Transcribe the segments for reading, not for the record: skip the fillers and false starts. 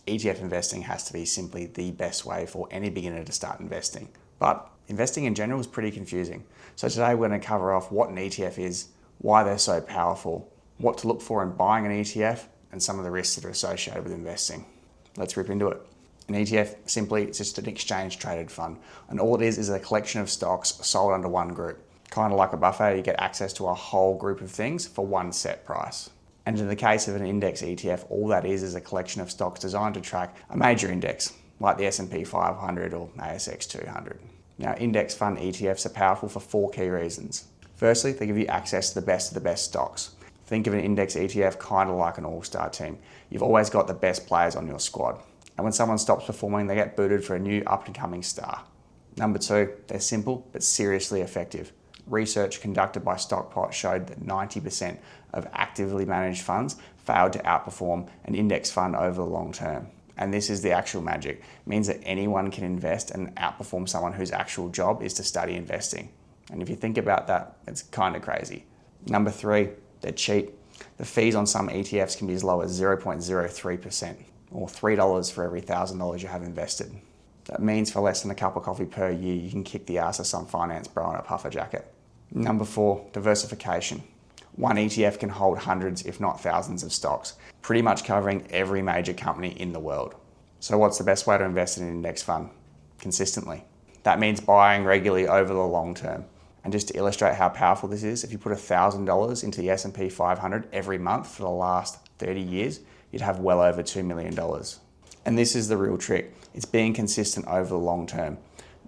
ETF investing has to be simply the best way for any beginner to start investing. But investing in general is pretty confusing. So today we're going to cover off what an ETF is, why they're so powerful, what to look for in buying an ETF, and some of the risks that are associated with investing. Let's rip into it. An ETF, simply, it's just an exchange traded fund. And all it is a collection of stocks sold under one group. Kind of like a buffet, you get access to a whole group of things for one set price. And in the case of an index ETF, all that is a collection of stocks designed to track a major index, like the S&P 500 or ASX 200. Now, index fund ETFs are powerful for four key reasons. Firstly, they give you access to the best stocks. Think of an index ETF kind of like an all-star team. You've always got the best players on your squad. And when someone stops performing, they get booted for a new up-and-coming star. Number two, they're simple but seriously effective. Research conducted by Stockpot showed that 90% of actively managed funds failed to outperform an index fund over the long term. And this is the actual magic. It means that anyone can invest and outperform someone whose actual job is to study investing. And if you think about that, it's kind of crazy. Number three, they're cheap. The fees on some ETFs can be as low as 0.03% or $3 for every $1,000 you have invested. That means for less than a cup of coffee per year, you can kick the ass of some finance bro in a puffer jacket. Number four, diversification. One ETF can hold hundreds, if not thousands of stocks, pretty much covering every major company in the world. So what's the best way to invest in an index fund? Consistently. That means buying regularly over the long term. And just to illustrate how powerful this is, if you put $1,000 into the S&P 500 every month for the last 30 years, you'd have well over $2 million. And this is the real trick. It's being consistent over the long term.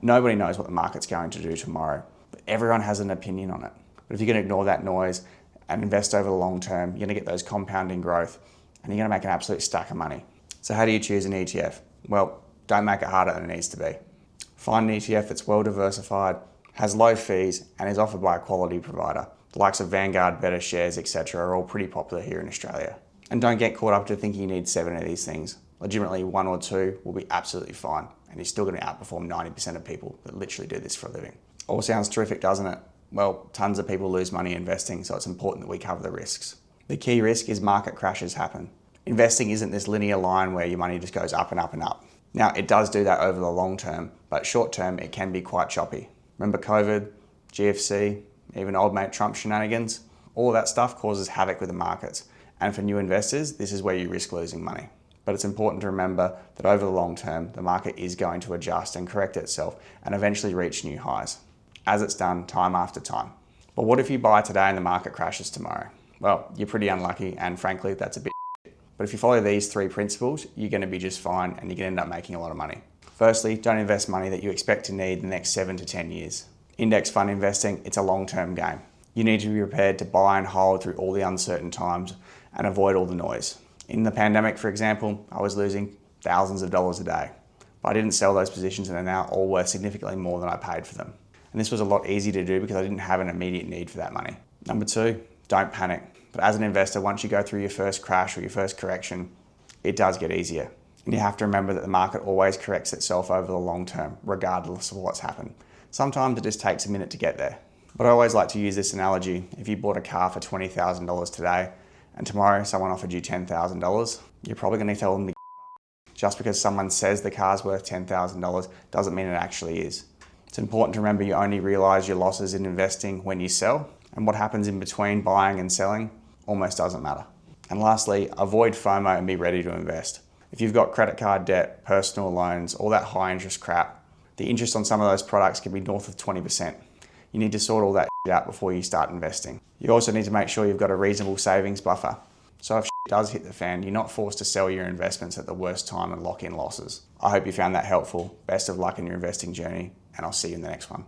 Nobody knows what the market's going to do tomorrow, but everyone has an opinion on it. But if you can ignore that noise and invest over the long term, you're going to get those compounding growth and you're going to make an absolute stack of money. So how do you choose an ETF? Well, don't make it harder than it needs to be. Find an ETF that's well diversified, has low fees, and is offered by a quality provider. The likes of Vanguard, BetaShares, etc. are all pretty popular here in Australia. And don't get caught up to thinking you need 7 of these things. Legitimately, 1 or 2 will be absolutely fine, and you're still going to outperform 90% of people that literally do this for a living. All sounds terrific, doesn't it? Well, tons of people lose money investing, so it's important that we cover the risks. The key risk is market crashes happen. Investing isn't this linear line where your money just goes up and up and up. Now, it does do that over the long term, but short term, it can be quite choppy. Remember COVID, GFC, even old mate Trump shenanigans? All of that stuff causes havoc with the markets. And for new investors, this is where you risk losing money. But it's important to remember that over the long term, the market is going to adjust and correct itself and eventually reach new highs, as it's done time after time. But what if you buy today and the market crashes tomorrow? Well, you're pretty unlucky, and frankly, that's a bit shit. But if you follow these 3 principles, you're going to be just fine and you're going to end up making a lot of money. Firstly, don't invest money that you expect to need the next 7 to 10 years. Index fund investing, it's a long-term game. You need to be prepared to buy and hold through all the uncertain times and avoid all the noise. In the pandemic, for example, I was losing thousands of dollars a day, but I didn't sell those positions and they're now all worth significantly more than I paid for them. And this was a lot easier to do because I didn't have an immediate need for that money. Number 2, don't panic. But as an investor, once you go through your first crash or your first correction, it does get easier. And you have to remember that the market always corrects itself over the long term, regardless of what's happened. Sometimes it just takes a minute to get there. But I always like to use this analogy. If you bought a car for $20,000 today, and tomorrow someone offered you $10,000, you're probably going to tell them to just because someone says the car's worth $10,000 doesn't mean it actually is. It's important to remember you only realize your losses in investing when you sell, and what happens in between buying and selling almost doesn't matter. And lastly, avoid FOMO and be ready to invest. If you've got credit card debt, personal loans, all that high interest crap, the interest on some of those products can be north of 20%. You need to sort all that out before you start investing. You also need to make sure you've got a reasonable savings buffer. So if does hit the fan, you're not forced to sell your investments at the worst time and lock in losses. I hope you found that helpful. Best of luck in your investing journey, and I'll see you in the next one.